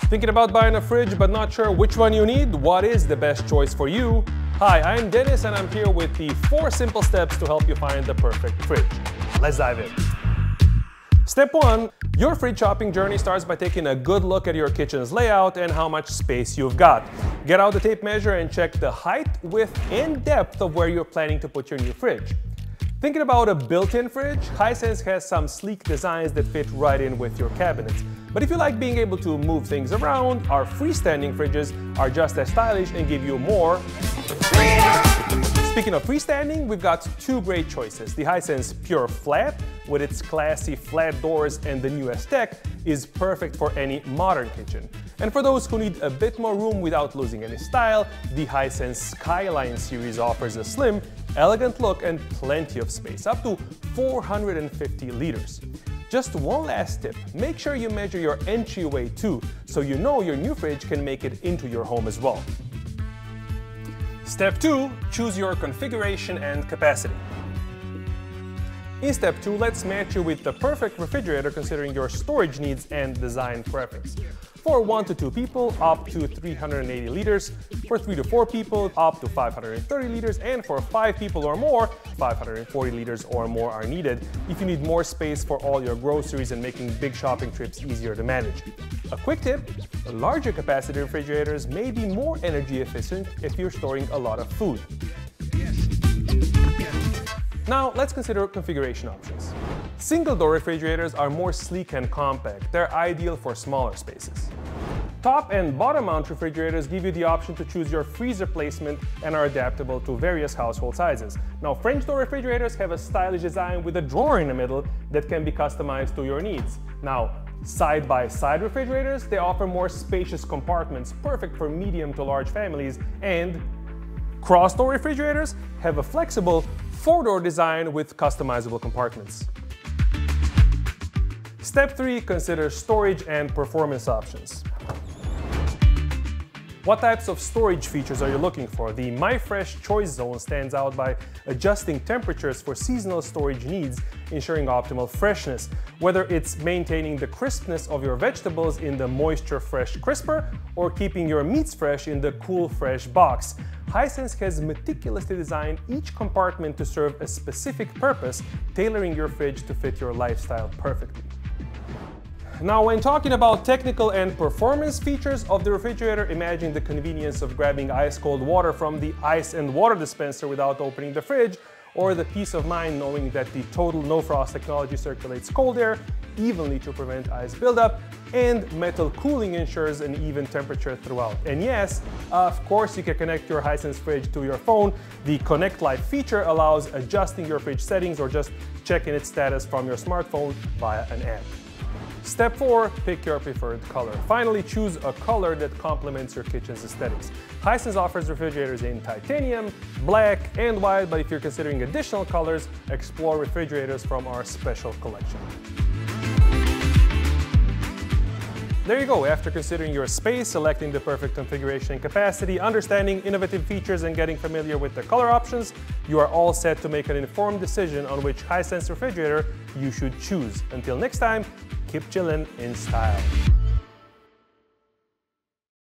Thinking about buying a fridge but not sure which one you need? What is the best choice for you? Hi, I'm Dennis and I'm here with the 4 simple steps to help you find the perfect fridge. Let's dive in. Step 1. Your fridge shopping journey starts by taking a good look at your kitchen's layout and how much space you've got. Get out the tape measure and check the height, width, and depth of where you're planning to put your new fridge. Thinking about a built-in fridge, Hisense has some sleek designs that fit right in with your cabinets. But if you like being able to move things around, our freestanding fridges are just as stylish and give you more freedom! Speaking of freestanding, we've got 2 great choices. The Hisense Pure Flat, with its classy flat doors and the newest tech, is perfect for any modern kitchen. And for those who need a bit more room without losing any style, the Hisense Skyline series offers a slim, elegant look and plenty of space, up to 450 liters. Just one last tip, make sure you measure your entryway too, so you know your new fridge can make it into your home as well. Step 2. Choose your configuration and capacity. In Step 2, let's match you with the perfect refrigerator considering your storage needs and design preference. For 1 to 2 people, up to 380 liters. For 3 to 4 people, up to 530 liters. And for 5 people or more, 540 liters or more are needed if you need more space for all your groceries and making big shopping trips easier to manage. A quick tip, larger capacity refrigerators may be more energy efficient if you're storing a lot of food. Now, let's consider configuration options. Single-door refrigerators are more sleek and compact. They're ideal for smaller spaces. Top and bottom mount refrigerators give you the option to choose your freezer placement and are adaptable to various household sizes. Now, French door refrigerators have a stylish design with a drawer in the middle that can be customized to your needs. Now, side-by-side refrigerators, they offer more spacious compartments, perfect for medium to large families, and cross-door refrigerators have a flexible 4-door design with customizable compartments. Step 3. Consider storage and performance options. What types of storage features are you looking for? The MyFresh Choice Zone stands out by adjusting temperatures for seasonal storage needs, ensuring optimal freshness, whether it's maintaining the crispness of your vegetables in the Moisture Fresh Crisper or keeping your meats fresh in the Cool Fresh box. Hisense has meticulously designed each compartment to serve a specific purpose, tailoring your fridge to fit your lifestyle perfectly. Now, when talking about technical and performance features of the refrigerator, imagine the convenience of grabbing ice-cold water from the ice and water dispenser without opening the fridge, or the peace of mind knowing that the total no-frost technology circulates cold air evenly to prevent ice buildup, and metal cooling ensures an even temperature throughout. And yes, of course, you can connect your Hisense fridge to your phone. The Connect Live feature allows adjusting your fridge settings or just checking its status from your smartphone via an app. Step 4. Pick your preferred color. Finally, choose a color that complements your kitchen's aesthetics. Hisense offers refrigerators in titanium, black, and white, but if you're considering additional colors, explore refrigerators from our special collection. There you go. After considering your space, selecting the perfect configuration and capacity, understanding innovative features, and getting familiar with the color options, you are all set to make an informed decision on which Hisense refrigerator you should choose. Until next time, keep chillin' in style.